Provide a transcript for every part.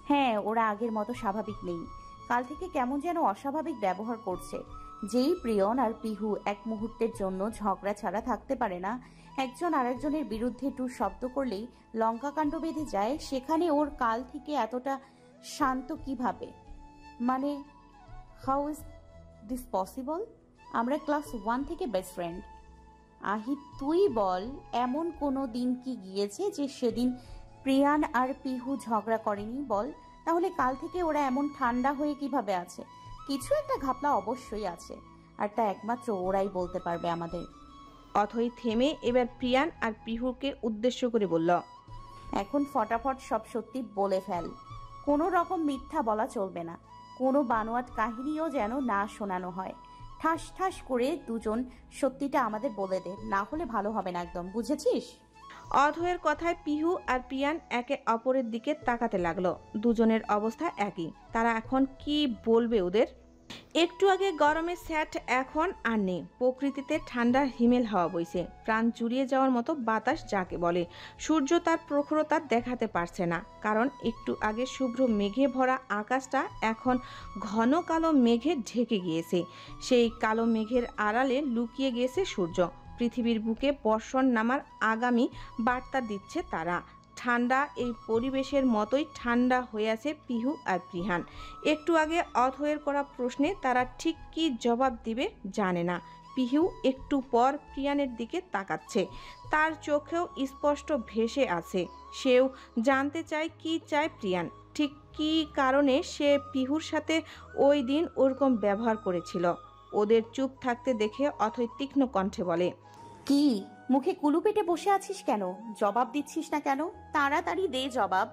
হ্যাঁ, ওরা আগের মতো স্বাভাবিক নেই। কাল থেকে কেমন যেন অস্বাভাবিক ব্যবহার করছে। যেই প্রিয়ন আর পিহু এক মুহূর্তের জন্য ঝগড়া ছাড়া থাকতে পারে না, একজন আরেকজনের বিরুদ্ধে টু শব্দ করলেই লঙ্কাকাণ্ড বেঁধে যায়, সেখানে ওর কাল থেকে এতটা শান্ত কিভাবে? মানে, হাউ ইজ দিস পসিবল? আমরা ক্লাস 1 থেকে বেস্ট ফ্রেন্ড। আহিত, তুই বল, এমন কোনো দিন কি গিয়েছে যে সেদিন প্রিয়ান আর পিহু ঝগড়া করেনি? বল, তাহলে কাল থেকে ওরা এমন ঠান্ডা হয়ে কিভাবে আছে? কিছু একটা ঘাপলা অবশ্যই আছে, আর তা একমাত্র ওরাই বলতে পারবে আমাদের। অথই থেমে এবার প্রিয়ান আর পিহুকে উদ্দেশ্য করে বলল, এখন ফটাফট সব সত্যি বলে ফেল। কোনো রকম মিথ্যা বলা চলবে না। কোনো বানোয়াট কাহিনীও যেন না শোনানো হয়। ঠাস ঠাস করে দুজন সত্যিটা আমাদের বলে দে, না হলে ভালো হবে না একদম, বুঝেছিস? অথয়ের কথায় পিহু আর প্রিয়ান একে অপরের দিকে তাকাতে লাগলো। দুজনের অবস্থা একই। তারা এখন কি বলবে ওদের? একটু আগে গরমে স্যাট এখন আর নেই। প্রকৃতিতে ঠান্ডা হিমেল হাওয়া বইছে, প্রাণ জুড়িয়ে যাওয়ার মতো বাতাস যাকে বলে। সূর্য তার প্রখরতা দেখাতে পারছে না, কারণ একটু আগে শুভ্র মেঘে ভরা আকাশটা এখন ঘন কালো মেঘে ঢেকে গিয়েছে। সেই কালো মেঘের আড়ালে লুকিয়ে গিয়েছে সূর্য। পৃথিবীর বুকে বর্ষণ নামার আগামী বার্তা দিচ্ছে তারা। ঠান্ডা এই পরিবেশের মতোই ঠান্ডা হয়ে আছে পিহু আর প্রিহান। একটু আগে অথয়ের করা প্রশ্নে তারা ঠিক কী জবাব দিবে জানে না। পিহু একটু পর প্রিয়ানের দিকে তাকাচ্ছে, তার চোখেও স্পষ্ট ভেসে আছে। সেও জানতে চায় কি চায় প্রিয়ান, ঠিক কী কারণে সে পিহুর সাথে ওই দিন ওরকম ব্যবহার করেছিল। ওদের চুপ থাকতে দেখে অথই তীক্ষ্ণ কণ্ঠে বলে, কি মুখে কুলু পেটে বসে আছিস কেন? জবাব দিচ্ছিস না কেন? তাড়াতাড়ি দে জবাব,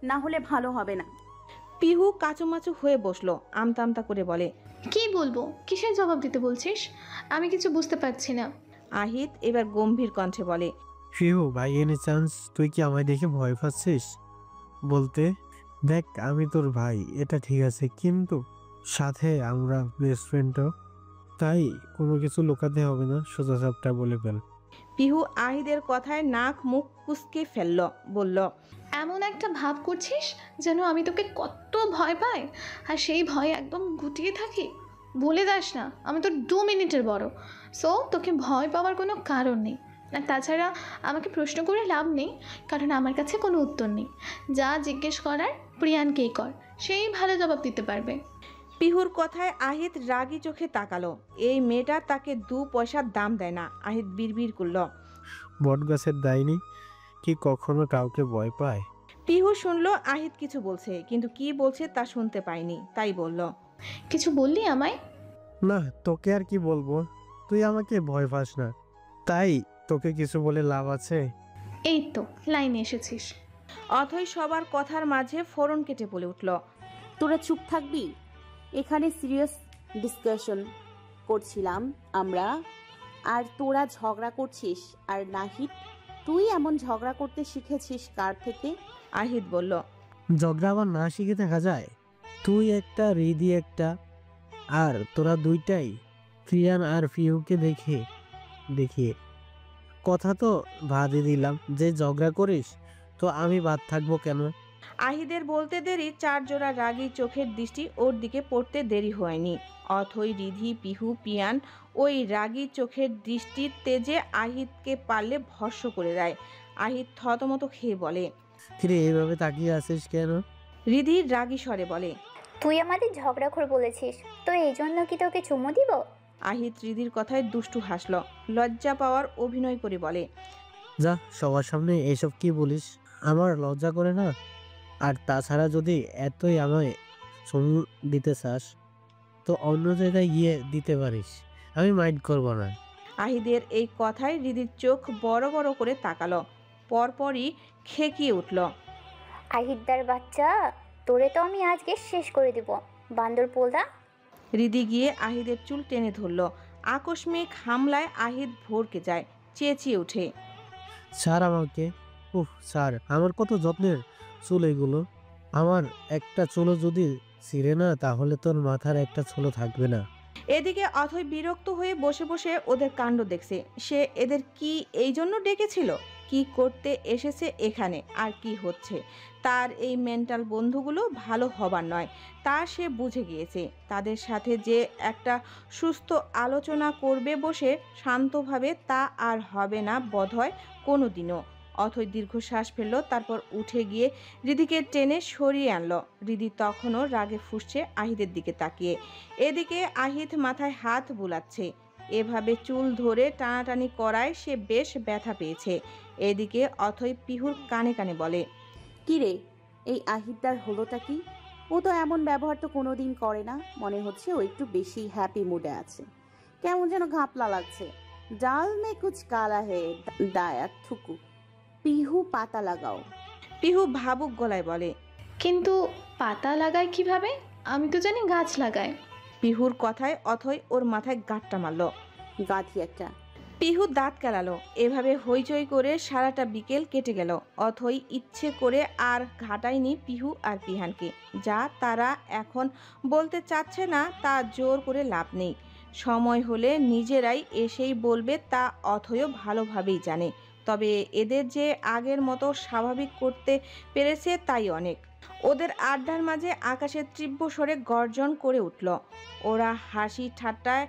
না হলে ভালো হবে না। পিহু কাচুমাচু হয়ে বসলো, আমতা আমতা করে বলে, কি বলবো? কিসের জবাব দিতে বলছিস? আমি কিছু বুঝতে পারছি না। আহিত এবার গম্ভীর কণ্ঠে বলে, ফিউ ভাই, এনি চান্স তুই কি আমায় দেখে ভয় পাচ্ছিস? বলতে দেখ, আমি তোর ভাই, এটা ঠিক আছে, কিন্তু সাথে আমরা বেস্ট ফ্রেন্ডও, তাই কোনো কিছু লুকাতে হবে না, সোজা সাপটা বলে ফেল। পিহু আহিদের কথায় নাক মুখ কুঁচকে ফেলল, বলল, এমন একটা ভাব করছিস যেন আমি তোকে কত ভয় পাই, আর সেই ভয় একদম গুটিয়ে থাকি। বলে দাস না, আমি তো 2 মিনিটের বড়। সো তোকে ভয় পাওয়ার কোনো কারণ নেই। আর তাছাড়া আমাকে প্রশ্ন করে লাভ নেই, কারণ আমার কাছে কোনো উত্তর নেই। যা জিজ্ঞেস করার প্রিয়ানকেই কর, সেই ভালো জবাব দিতে পারবে। পিহুর কথায় আহিত রাগী চোখে তাকালো। এই মেয়েটা তাকে 2 পয়সার দাম দেয় না। আহিত বিড়বিড় করল, বট গাছের ডাইনি কি কখনো কাউকে ভয় পায়? পিহু শুনলো আহিত কিছু বলছে, কিন্তু কি বলছে তা শুনতে পায়নি, তাই বলল, কিছু বললি আমায়? না, তোকে আর কি বলবো, তুই আমাকে ভয় পাস না, তাই তোকে কিছু বলে লাভ আছে? এই তো লাইনে এসেছিস। অথই সবার কথার মাঝে ফোরন কেটে বলে উঠল, তোরা চুপ থাকবি? এখানে সিরিয়াস ডিসকাশন করছিলাম আমরা, আর তোরা ঝগড়া করছিস। আর নাহিদ, তুই এমন ঝগড়া করতে শিখেছিস কার থেকে? আহিত বলল, ঝগড়া আবার না শিখে দেখা যায়? তুই একটা, রিদি একটা, আর তোরা দুইটাই প্রিয়ান আর ফিউকে দেখিয়ে কথা তো বাদই দিলাম, যে ঝগড়া করিস তো আমি বাদ থাকবো কেন? আহিদের বলতে দেরি 4 জোড়া রাগী চোখের দৃষ্টি ওর দিকে পড়তে দেরি হয়নি। অথই, রিধি, পিহু, পিয়ান ওই রাগী চোখের দৃষ্টির তেজে আহিতকে পারলে ভস্ম করে দেয়। আহিত থতমত খেয়ে বলে, কিরে এইভাবে তাকিয়ে আছিস কেন? রিধি রাগী স্বরে বলে, তুই আমাদের ঝগড়াখোর বলেছিস, তো এই জন্য কি তোকে চুমু দিব? আহিত রিধির কথায় দুষ্টু হাসল, লজ্জা পাওয়ার অভিনয় করে বলে, যা, সবার সামনে এসব কি বলিস? আমার লজ্জা করে না। আর তাছাড়া যদি এতই আমায় চুমু দিতে চাস তো অন্য জায়গায় গিয়ে দিতে পারিস, আমি মাইন্ড করব না। আহিদের এই কথায় রিধির চোখ বড় বড় করে তাকালো, পরপরই খেকিয়ে উঠল, আহিদ্দার বাচ্চা, তোরে তো আমি আজকে শেষ করে দিব, বান্দর পোলা। রিধি গিয়ে আহিদের চুল টেনে ধরল। আকস্মিক হামলায় আহিদ ভরকে যায়, চেঁচিয়ে ওঠে, স্যার আমাকে, উফ স্যার, আমার কত যত্নের চুল এগুলো, আমার একটা চুলও যদি ছিঁড়ে না তাহলে তোর মাথার একটা চুলও থাকবে না। এদিকে অথই বিরক্ত হয়ে বসে বসে ওদের কাণ্ড দেখছে। সে এদের কি এই জন্য ডেকেছিল? কি করতে এসেছে এখানে, আর কি হচ্ছে তার এই মেন্টাল বন্ধুগুলো ভালো হবার নয়, তা সে বুঝে গিয়েছে। তাদের সাথে যে একটা সুস্থ আলোচনা করবে বসে শান্তভাবে, তা আর হবে না বোধহয় কোনো দিনও। অথই দীর্ঘশ্বাস ফেলল, তারপর উঠে গিয়ে রিদিকে টেনে সরিয়ে আনলো। রিদি তখনও রাগে ফুঁসছে আহিদের দিকে তাকিয়ে। এদিকে আহিদ মাথায় হাত বুলাচ্ছে। এভাবে চুল ধরে টানাটানি করায় সে বেশ ব্যথা পেয়েছে। এদিকে অথই পিহুর কানে কানে বলে, কি রে, এই আহিদ্দার হলোটা কি? ও তো এমন ব্যবহার তো কোনোদিন করে না। মনে হচ্ছে ও একটু বেশি হ্যাপি মুডে আছে। কেমন যেন ঘাপলা লাগছে। ডাল মে কুছ কালা হে দায়া থুকু। পিহু পাতা লাগাও। পিহু ভাবুক গলায় বলে। কিন্তু পাতা লাগায় কিভাবে? আমি তো জানি গাছ লাগায়। পিহুর কথায় অথই ওর মাথায় গাঁটটা মারল। গাধি একটা। পিহু দাঁত কেলালো। এভাবে হইচই করে সারাটা বিকেল কেটে গেল। অথই ইচ্ছে করে আর ঘাটায়নি পিহু আর পিহানকে। যা তারা এখন বলতে চাচ্ছে না, তা জোর করে লাভ নেই। সময় হলে নিজেরাই এসেই বলবে, তা অথয়ও ভালোভাবেই জানে। তবে এদের যে আগের মতো স্বাভাবিক করতে পেরেছে তাই অনেক। ওদের আড্ডার মাঝে আকাশের তীব্র স্বরে গর্জন করে উঠল। ওরা হাসি ঠাট্টায়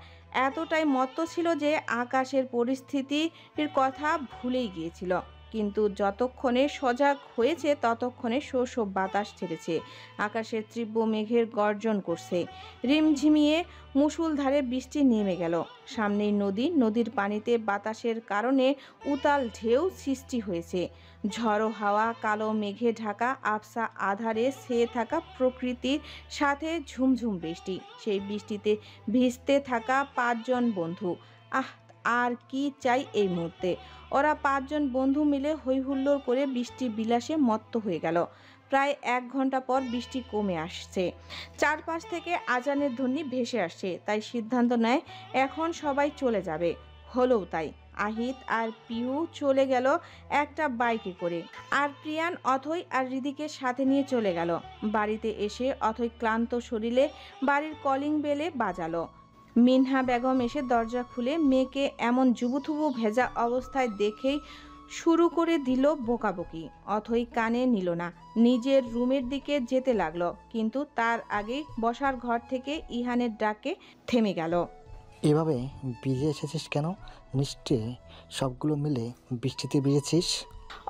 এতটাই মত্ত ছিল যে আকাশের পরিস্থিতির কথা ভুলেই গিয়েছিল। কিন্তু যতক্ষণে সজাগ হয়েছে ততক্ষণে শো শো বাতাস ছেড়েছে। আকাশের তীব্র মেঘের গর্জন করছে। রিমঝিমিয়ে মুষলধারে বৃষ্টি নেমে গেল। সামনেই নদী, নদীর পানিতে বাতাসের কারণে উতাল ঢেউ সৃষ্টি হয়েছে। ঝড়ো হাওয়া, কালো মেঘে ঢাকা আবসা আধারে ছেয়ে থাকা প্রকৃতির সাথে ঝুমঝুম বৃষ্টি। সেই বৃষ্টিতে ভিজতে থাকা 5 জন বন্ধু। আর কি চাই এই মুহূর্তে? ওরা 5 জন বন্ধু মিলে হইহুল্লোড় করে বৃষ্টি বিলাসে মত্ত হয়ে গেল। প্রায় 1 ঘন্টা পর বৃষ্টি কমে আসছে। চারপাশ থেকে আজানের ধ্বনি ভেসে আসছে। তাই সিদ্ধান্ত নেয় এখন সবাই চলে যাবে। হলোও তাই। আহিদ আর পিহু চলে গেল একটা বাইকে করে, আর প্রিয়ান, অথই আর রিদিকে সাথে নিয়ে চলে গেল। বাড়িতে এসে অথই ক্লান্ত শরীরে বাড়ির কলিং বেলে বাজালো। মিনহা বেগম এসে দরজা খুলে মেয়েকে এমন জুবুথুবু ভেজা অবস্থায় দেখেই শুরু করে দিল বকাবকি। অথই কানে নিল না, নিজের রুমের দিকে যেতে লাগলো। কিন্তু তার আগেই বসার ঘর থেকে ইহানের ডাকে থেমে গেল। এভাবে ভিজে এসেছিস কেন? নিশ্চয়ই সবগুলো মিলে বৃষ্টিতে ভিজেছিস।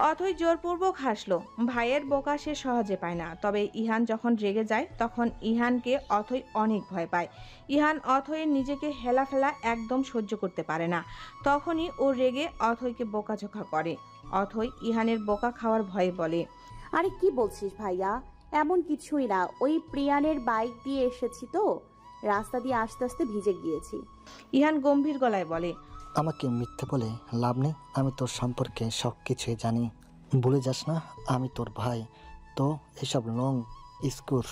অথই জোরপূর্বক হাসলো। ভাইয়ের বোকা সে সহজে পায় না। তবে ইহান যখন রেগে যায় তখন ইহানকে অথই অনেক ভয় পায়। ইহান অথয়ের নিজেকে হেলাফেলা একদম সহ্য করতে পারে না। তখনই ও রেগে অথইকে বোকাঝোকা করে। অথই ইহানের বোকা খাওয়ার ভয়ে বলে, আরে কি বলছিস ভাইয়া? এমন কিছুই না। ওই প্রিয়ানের বাইক দিয়ে এসেছি তো, রাস্তা দিয়ে আস্তে আস্তে ভিজে গিয়েছি। ইহান গম্ভীর গলায় বলে, আমাকে মিথ্যে বলে লাভ নেই। আমি তোর সম্পর্কে সব কিছুই জানি। ভুলে যাস না আমি তোর ভাই। তো এসব লং স্কুর্স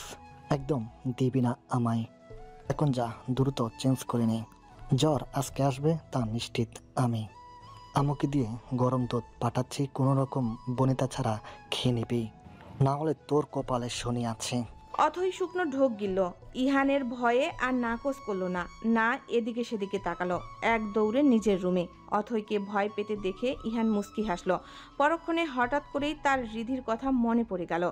একদম দিবি না আমায়। এখন যা, দ্রুত চেঞ্জ করে নে। জ্বর আজকে আসবে তা নিশ্চিত। আমি আমাকে দিয়ে গরম দুধ পাঠাচ্ছি, কোনো রকম বনিতা ছাড়া খেয়ে নিবি, না হলে তোর কপালে শনি আছে। অথই শুকনো ঢোক গিলল। ইহানের ভয়ে আর নাকচ করলো না, না এদিকে সেদিকে তাকালো। এক দৌড়ে নিজের রুমে। অথইকে ভয় পেতে দেখে ইহান মুচকি হাসলো। পরক্ষণে হঠাৎ করেই তার রিধির কথা মনে পড়ে গেল।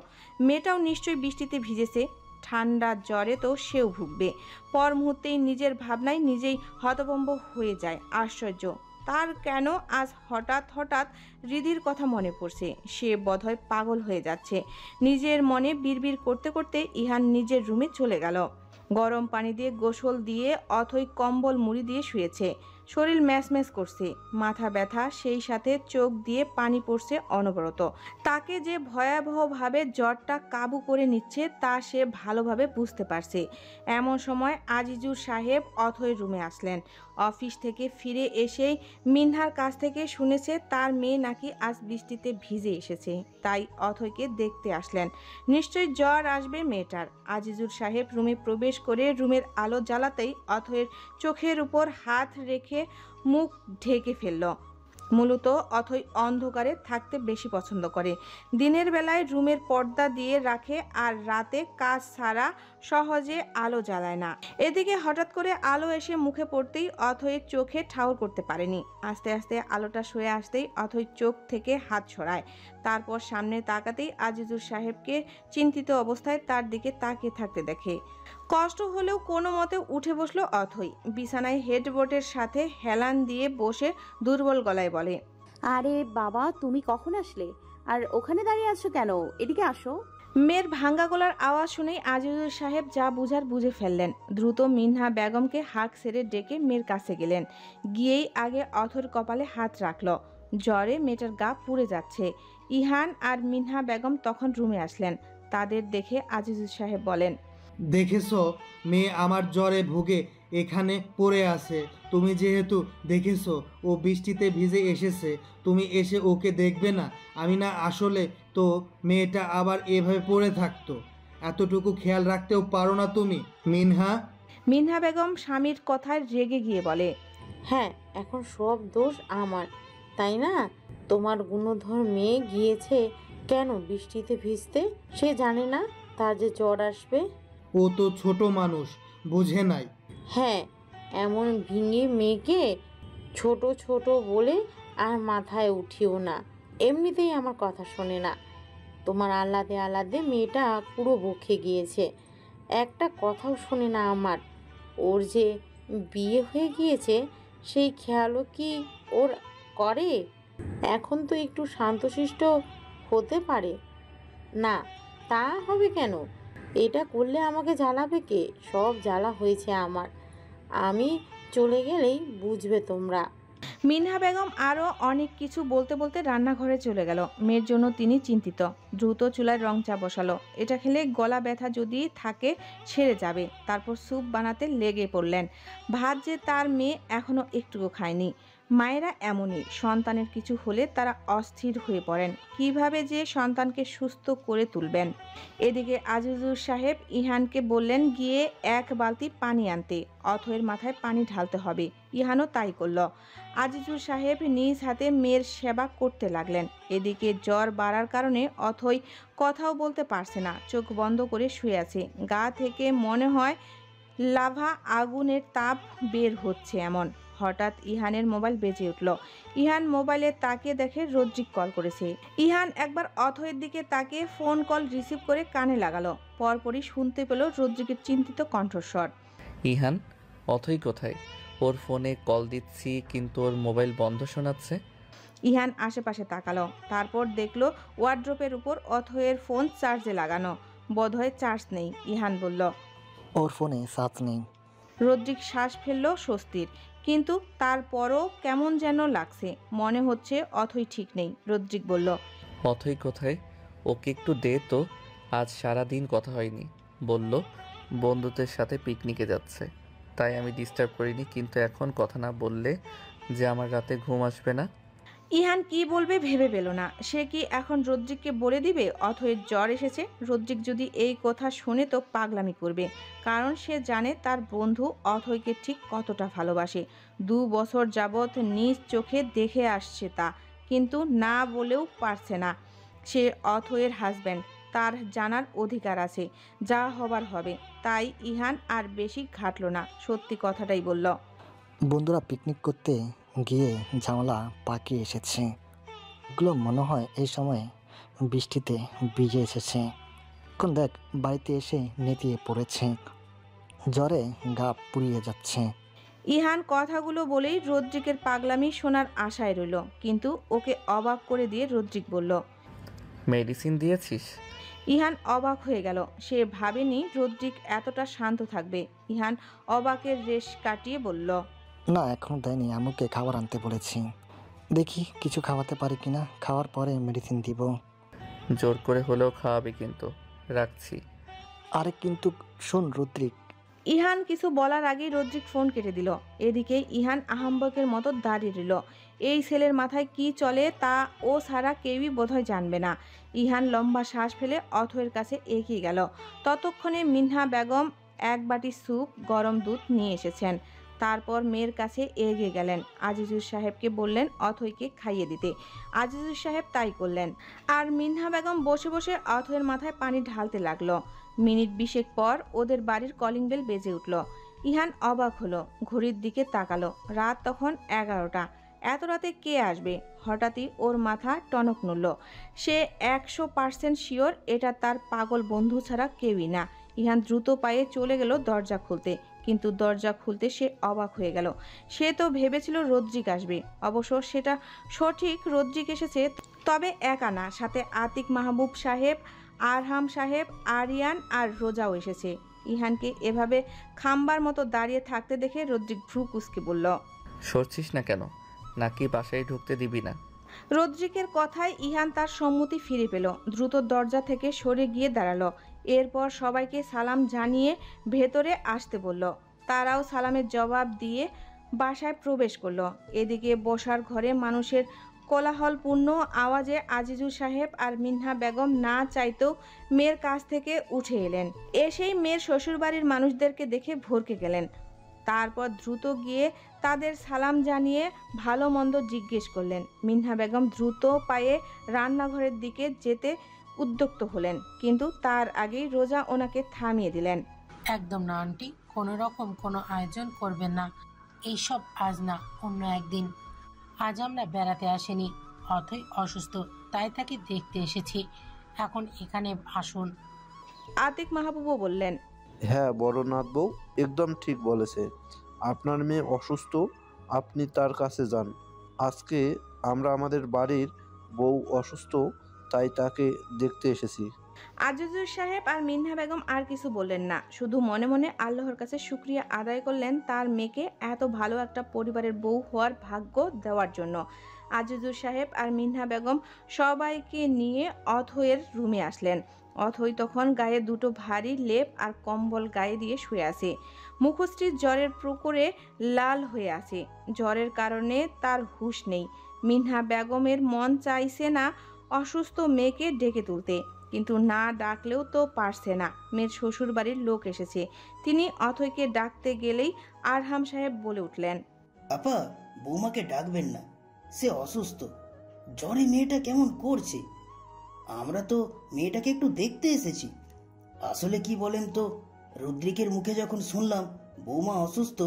মেয়েটাও নিশ্চয়ই বৃষ্টিতে ভিজেছে। ঠান্ডা জ্বরে তো সেও ভুগবে। পর মুহূর্তেই নিজের ভাবনায় নিজেই হতভম্ব হয়ে যায়। আশ্চর্য, তার কেন আজ হঠাৎ হঠাৎ রিধির কথা মনে পড়ছে? সে বোধহয় পাগল হয়ে যাচ্ছে। নিজের মনে বিড়বিড় করতে করতে ইহান নিজের রুমে চলে গেল। গরম পানি দিয়ে গোসল দিয়ে অথই কম্বল মুড়ি দিয়ে শুয়েছে। শরীর ম্যাচম্যাচ করছে, মাথা ব্যথা, সেই সাথে চোখ দিয়ে পানি পড়ছে অনবরত। তাকে যে ভয়াবহভাবে জ্বরটা কাবু করে নিচ্ছে তা সে ভালোভাবে বুঝতে পারছে। এমন সময় আজিজুর সাহেব অথই রুমে আসলেন। অফিস থেকে ফিরে এসেই মিনহার কাছ থেকে শুনেছে তার মেয়ে নাকি আজ বৃষ্টিতে ভিজে এসেছে, তাই অথইকে দেখতে আসলেন। নিশ্চয়ই জ্বর আসবে মেয়েটার। আজিজুর সাহেব রুমে প্রবেশ করে রুমের আলো জ্বালাতেই অথয়ের চোখের উপর হাত রেখে মুখ ঢেকে ফেলল। মূলত অথই অন্ধকারে থাকতে বেশি পছন্দ করে। দিনের বেলায় রুমের পর্দা দিয়ে রাখে, আর রাতে কাজ ছাড়া সহজে আলো জ্বালায় না। এদিকে হঠাৎ করে আলো এসে মুখে পড়তেই অথয়ের চোখে ঠাউর করতে পারেনি। আস্তে আস্তে আলোটা সয়ে আসতেই অথই চোখ থেকে হাত সরায়। তারপর সামনে তাকাতেই আজিজুর সাহেবকে চিন্তিত অবস্থায় তার দিকে তাকিয়ে থাকতে দেখে। কষ্ট হলেও কোনো মতে উঠে বসলো অথই। বিছানায় হেডবোর্ডের সাথে হেলান দিয়ে বসে দুর্বল গলায় বলে, আরে বাবা, তুমি কখন আসলে? আর ওখানে দাঁড়িয়ে আছো কেন? এদিকে আসো। মেয়ের ভাঙ্গা গলার আওয়াজ শুনেই আজিজুর সাহেব যা বুঝার বুঝে ফেললেন। দ্রুত মিনহা বেগমকে হাঁক ছেড়ে ডেকে মেয়ের কাছে গেলেন। গিয়েই আগে অথর কপালে হাত রাখল। জ্বরে মেয়েটার গা পুড়ে যাচ্ছে। ইহান আর মিনহা বেগম তখন রুমে আসলেন। তাদের দেখে আজিজুর সাহেব বলেন, দেখেছো মেয়ে আমার জ্বরে ভুগে এখানে পড়ে আছে। তুমি যেহেতু দেখেছো ও বৃষ্টিতে ভিজে এসেছে, তুমি এসে ওকে দেখবে না? আমি না আসলে তো মেয়েটা আবার এভাবে পড়ে থাকতো। এতটুকু খেয়াল রাখতেও পারো না তুমি মিনহা? মিনহা বেগম স্বামীর কথায় রেগে গিয়ে বলে, হ্যাঁ, এখন সব দোষ আমার, তাই না? তোমার গুণধর মেয়ে গিয়েছে কেন বৃষ্টিতে ভিজতে? সে জানে না তার যে জ্বর আসবে? ও তো ছোট মানুষ, বুঝে নাই। হ্যাঁ, এমন ভিঙে মেয়েকে ছোট ছোট বলে আর মাথায় উঠিও না। এমনিতেই আমার কথা শোনে না। তোমার আহ্লাদে আহ্লাদে মেয়েটা পুরো বকে গিয়েছে, একটা কথাও শোনে না আমার। ওর যে বিয়ে হয়ে গিয়েছে সেই খেয়ালও কি ওর করে? এখন তো একটু শান্তশিষ্ট হতে পারে না? তা হবে কেন? এটা করলে আমাকে জ্বালাবে কে? সব জ্বালা হয়েছে আমার। আমি চলে গেলেই বুঝবে তোমরা। মিনহা বেগম আরও অনেক কিছু বলতে বলতে রান্নাঘরে চলে গেল। মেয়ের জন্য তিনি চিন্তিত। দ্রুত চুলায় রং চা বসালো। এটা খেলে গলা ব্যথা যদি থাকে ছেড়ে যাবে। তারপর স্যুপ বানাতে লেগে পড়লেন। ভাত যে তার মেয়ে এখনো একটুকু খায়নি। মায়েরা এমনই, সন্তানের কিছু হলে তারা অস্থির হয়ে পড়েন, কিভাবে যে সন্তানকে সুস্থ করে তুলবেন। এদিকে আজিজুর সাহেব ইহানকে বললেন গিয়ে এক বালতি পানি আনতে। অথয়ের মাথায় পানি ঢালতে হবে। ইহানও তাই করল। আজিজুর সাহেব নিজ হাতে মেয়ের সেবা করতে লাগলেন। এদিকে জ্বর বাড়ার কারণে অথই কথাও বলতে পারছে না, চোখ বন্ধ করে শুয়ে আছে। গা থেকে মনে হয় লাভা আগুনের তাপ বের হচ্ছে এমন। হঠাৎ ইহানের মোবাইল বেজে উঠল। ইহান মোবাইলে তাকিয়ে দেখে রদ্রিক কল করেছে। ইহান একবার অথয়ের দিকে তাকিয়ে ফোন কল রিসিভ করে কানে লাগালো। পরপরই শুনতে পেল রদ্রিকের চিন্তিত কণ্ঠস্বর। ইহান, অথই কোথায়? ওর ফোনে কল দিচ্ছি কিন্তু ওর মোবাইল বন্ধ শোনাচ্ছে। ইহান আশেপাশে তাকালো। তারপর দেখলো ওয়ার্ড্রোপের উপর অথয়ের ফোন চার্জে লাগানো। বোধহয় চার্জ নেই। ইহান বলল, ওর ফোনে চার্জ নেই। রদ্রিক শ্বাস ফেলল স্বস্তির, কিন্তু তারপরও কেমন যেন লাগছে। মনে হচ্ছে অথই ঠিক নেই। রদ্রিক বলল, অথই কোথায়? ওকে একটু দে তো, আজ সারা দিন কথা হয়নি। বলল বন্ধুদের সাথে পিকনিকে যাচ্ছে, তাই আমি ডিস্টার্ব করিনি। কিন্তু এখন কথা না বললে যে আমার রাতে ঘুম আসবে না। ইহান কি বলবে ভেবে পেল না। সে কি এখন রদ্রিককে বলে দিবে অথয়ের জ্বর এসেছে? রদ্রিক যদি এই কথা শুনে তো পাগলামি করবে, কারণ সে জানে তার বন্ধু অথয়কে ঠিক কতটা ভালোবাসে। 2 বছর যাবৎ নিজ চোখে দেখে আসছে তা, কিন্তু না বলেও পারছে না। সে অথয়ের হাজব্যান্ড, তার জানার অধিকার আছে। যা হবার হবে। তাই ইহান আর বেশি ঘাটল না, সত্যি কথাটাই বলল। বন্ধুরা পিকনিক করতে গিয়ে জানালা পাকিয়ে এসেছে। এগুলো মনে হয় এই সময় বৃষ্টিতে ভিজে এসেছে। এখন দেখ বাড়িতে এসে নেতিয়ে পড়েছে, জ্বরে গা পুড়িয়ে যাচ্ছে। ইহান কথাগুলো বলেই রদ্রিকের পাগলামি শোনার আশায় রইল, কিন্তু ওকে অবাক করে দিয়ে রদ্রিক বলল, মেডিসিন দিয়েছিস? ইহান অবাক হয়ে গেল। সে ভাবেনি রদ্রিক এতটা শান্ত থাকবে। ইহান অবাকের রেশ কাটিয়ে বলল, না এখনো দেয়নি, আম্মুকে খাবার আনতে বলেছি। দেখি কিছু খাওয়াতে পারি কিনা, খাওয়ার পরে মেডিসিন দিব। জোর করে হলেও খাওয়াবে কিন্তু। রাখছি। আরে কিন্তু শোন রুদ্রিক। ইহান কিছু বলার আগেই রদ্রিক ফোন কেটে দিল। এদিকে ইহান আহাম্বকের মতো দাঁড়িয়ে রইল। এই ছেলের মাথায় কি চলে তা ও ছাড়া কেউই বোধহয় জানবে না। ইহান লম্বা শ্বাস ফেলে অথয়ের কাছে এগিয়ে গেল। ততক্ষণে মিনহা বেগম এক বাটি স্যুপ, গরম দুধ নিয়ে এসেছেন। তারপর মেয়ের কাছে এগিয়ে গেলেন। আজিজুর সাহেবকে বললেন অথয়কে খাইয়ে দিতে। আজিজুর সাহেব তাই করলেন। আর মিনহা বেগম বসে বসে অথয়ের মাথায় পানি ঢালতে লাগলো। মিনিট 20 পর ওদের বাড়ির কলিং বেল বেজে উঠল। ইহান অবাক হলো, ঘড়ির দিকে তাকালো। রাত তখন 11টা। এত রাতে কে আসবে? হঠাৎই ওর মাথা টনক নড়ল। সে 100% শিওর এটা তার পাগল বন্ধু ছাড়া কেউই না। ইহান দ্রুত পায়ে চলে গেল দরজা খুলতে, কিন্তু দরজা খুলতে সে অবাক হয়ে গেল। সে তো ভেবেছিল রদ্রিক আসবে। অবশ্য সেটা সঠিক, রদ্রিক এসেছে, তবে একা না, সাথে আতিক মাহবুব সাহেব, আরহাম সাহেব, আরিয়ান আর রোজাও এসেছে। ইহানকে এভাবে খাম্বার মতো দাঁড়িয়ে থাকতে দেখে রদ্রিক ভ্রু কুঁচকে বলল, সরছিস না কেন? নাকি বাসায় ঢুকতে দিবি না? রদ্রিকের কথায় ইহান তার সম্মতি ফিরে পেল। দ্রুত দরজা থেকে সরে গিয়ে দাঁড়ালো। এরপর সবাইকে সালাম জানিয়ে ভেতরে আসতে বলল। তারাও সালামের জবাব দিয়ে বাসায় প্রবেশ করলো। এদিকে বসার ঘরে মানুষের কোলাহলপূর্ণ আওয়াজে আজিজুর সাহেব আর মিনহা বেগম না চাইতেও মেয়ের কাছ থেকে উঠে এলেন। এসেই মেয়ের শ্বশুরবাড়ির মানুষদেরকে দেখে ভরকে গেলেন। তারপর দ্রুত গিয়ে তাদের সালাম জানিয়ে ভালো মন্দ জিজ্ঞেস করলেন। মিনহা বেগম দ্রুত পায়ে রান্নাঘরের দিকে যেতে উদ্যক্ত হলেন, কিন্তু তার আগেই রোজা ওনাকে থামিয়ে দিলেন। একদম না আন্টি, কোনো রকম কোনো আয়োজন করবেন না। এইসব আজ না, অন্য একদিন। আজ আমরা বেড়াতে আসেনি, অথই অসুস্থ, তাই তাকে দেখতে এসেছি। এখন এখানে আসুন। আতিক মাহবুবও বললেন, হ্যাঁ বড়নাথ বউ একদম ঠিক বলেছে। আপনার মেয়ে অসুস্থ, আপনি তার কাছে যান। আজকে আমরা আমাদের বাড়ির বউ অসুস্থ, তাই তাকে দেখতে এসেছি। আজিজুর সাহেব আর মিনহা বেগম আর কিছু বললেন না, শুধু মনে মনে আল্লাহর কাছে শুকরিয়া আদায় করলেন তার মেয়েকে এত ভালো একটা পরিবারের বউ হওয়ার ভাগ্য দেওয়ার জন্য। আজিজুর সাহেব আর মিনহা বেগম সবাইকে নিয়ে অথয়ের রুমে আসলেন। অথই তখন গায়ে দুটো ভারী লেপ আর কম্বল গায়ে দিয়ে শুয়ে আছে। মুখশ্রী জ্বরের প্রকোপে লাল হয়ে আছে। জ্বরের কারণে তার হুঁশ নেই। মিনহা বেগমের মন চাইছে না অসুস্থ মেয়েকে ডেকে তুলতে, কিন্তু না ডাকলেও তো পারছে না। মেয়ের শ্বশুর বাড়ির লোক এসেছে। তিনি অথয়কে ডাকতে গেলেই আরহাম সাহেব বলে উঠলেন, আপা, বৌমাকে ডাকবেন না, সে অসুস্থ। জ্বরে মেয়েটা কেমন করছে। আমরা তো মেয়েটাকে একটু দেখতে এসেছি। আসলে কি বলেন তো, রুদ্রিকের মুখে যখন শুনলাম বৌমা অসুস্থ,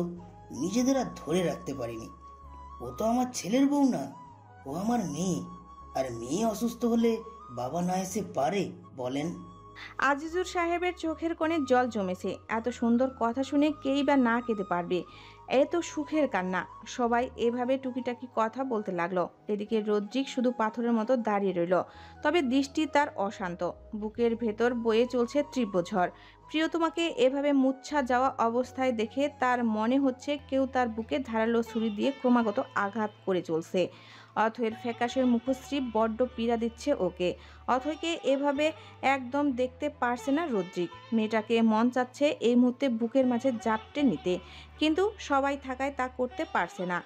নিজেদের আর ধরে রাখতে পারিনি। ও তো আমার ছেলের বউ না, ও আমার মেয়ে। আর মেয়ে অসুস্থ হলে বাবা না এসে পারে বলেন? আজিজুর সাহেবের চোখের কোণে জল জমেছে। এত সুন্দর কথা শুনে কেই বা না কেঁদে পারবে? এত সুখের কান্না। সবাই এভাবে টুকিটাকি কথা বলতে লাগলো। এদিকে রদ্রিক শুধু পাথরের মতো দাঁড়িয়ে রইল, তবে দৃষ্টি তার অশান্ত। বুকের ভেতর বয়ে চলছে তীব্র ঝড়। প্রিয়তমাকে এভাবে মূর্ছা যাওয়া অবস্থায় দেখে তার মনে হচ্ছে কেউ তার বুকে ধারালো ছুরি দিয়ে ক্রমাগত আঘাত করে চলছে। অথয়ের ফ্যাকাশের মুখশ্রী বড্ড পীড়া দিচ্ছে ওকে। অথয়কে এভাবে একদম দেখতে পারছে না রদ্রিক। মেয়েটাকে মন চাচ্ছে এই মুহূর্তে বুকের মাঝে জাপটে নিতে, কিন্তু সবাই থাকায় তা করতে পারছে না।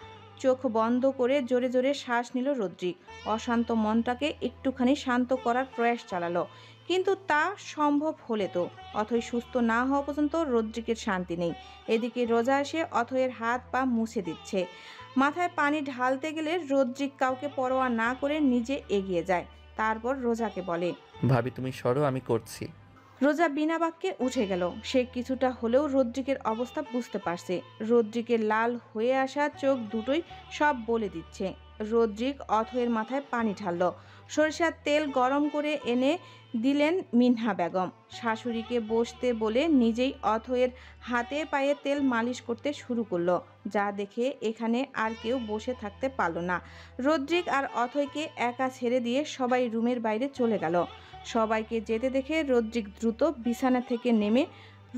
চোখ বন্ধ করে জোরে জোরে শ্বাস নিল রদ্রিক। অশান্ত মনটাকে একটুখানি শান্ত করার প্রয়াস চালালো, কিন্তু তা সম্ভব হলে তো। অথয় সুস্থ না হওয়া পর্যন্ত রদ্রিকের শান্তি নেই। এদিকে রোজা এসে অথয়ের হাত পা মুছে দিচ্ছে। মাথায় পানি ঢালতে গেলে রদ্রিক কাউকে পরোয়া না করে নিজে এগিয়ে যায়। তারপর রোজাকে বলে, ভাবি তুমি সরো, আমি করছি। রোজা বিনা বাক্যে উঠে গেল। সে কিছুটা হলেও রদ্রিকের অবস্থা বুঝতে পারছে। রদ্রিকের লাল হয়ে আসা চোখ দুটোই সব বলে দিচ্ছে। রদ্রিক অথয়ের মাথায় পানি ঢালল। সরিষার তেল গরম করে এনে দিলেন মিনহা বেগম। শাশুড়িকে বসতে বলে নিজেই অথয়ের হাতে পায়ে তেল মালিশ করতে শুরু করলো, যা দেখে এখানে আর কেউ বসে থাকতে পারল না। রদ্রিক আর অথয়কে একা ছেড়ে দিয়ে সবাই রুমের বাইরে চলে গেল। সবাইকে যেতে দেখে রদ্রিক দ্রুত বিছানা থেকে নেমে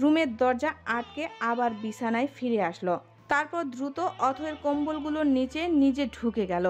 রুমের দরজা আটকে আবার বিছানায় ফিরে আসলো। তারপর দ্রুত অথয়ের কম্বলগুলোর নিচে নিজে ঢুকে গেল।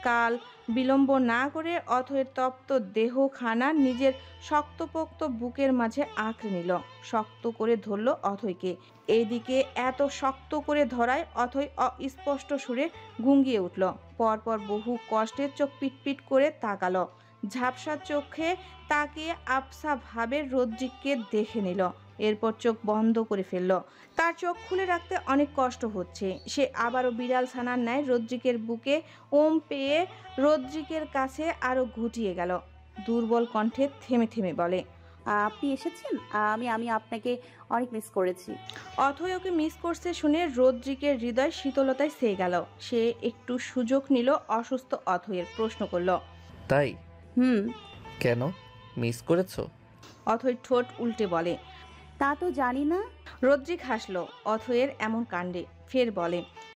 কাল বিলম্ব না করে অথয়ের তপ্ত দেহখানা নিজের শক্তপোক্ত বুকের মাঝে আঁকড়ে নিল। শক্ত করে ধরল অথয়কে। এদিকে এত শক্ত করে ধরায় অথয় অস্পষ্ট সুরে গুঙ্গিয়ে উঠল। পরপর বহু কষ্টে চোখ পিটপিট করে তাকালো। ঝাপসা চোখে তাকিয়ে আবসা ভাবে রদ্রিককে দেখে নিল। এরপর চোখ বন্ধ করে ফেলল। তার চোখ খুলে রাখতে অনেক কষ্ট হচ্ছে। সে আবারও বিড়াল ছানার ন্যায় রদ্রিকের বুকে ওম পেয়ে রদ্রিকের কাছে আরো ঘুটিয়ে গেল। দুর্বল কণ্ঠে থেমে থেমে বলে, আপনি এসেছেন? আমি আপনাকে অনেক মিস করেছি। অথই ওকে মিস করছে শুনে রদ্রিকের হৃদয় শীতলতায় সেয়ে গেল। সে একটু সুযোগ নিল অসুস্থ অথইয়ের, প্রশ্ন করল, তাই? হুম। কেন, মিস করেছো? অথই ঠোঁট উল্টে বলে, তা তো জানি না। রদ্রিক হাসলো অথইয়ের এমন কাণ্ডে, ফের বলে,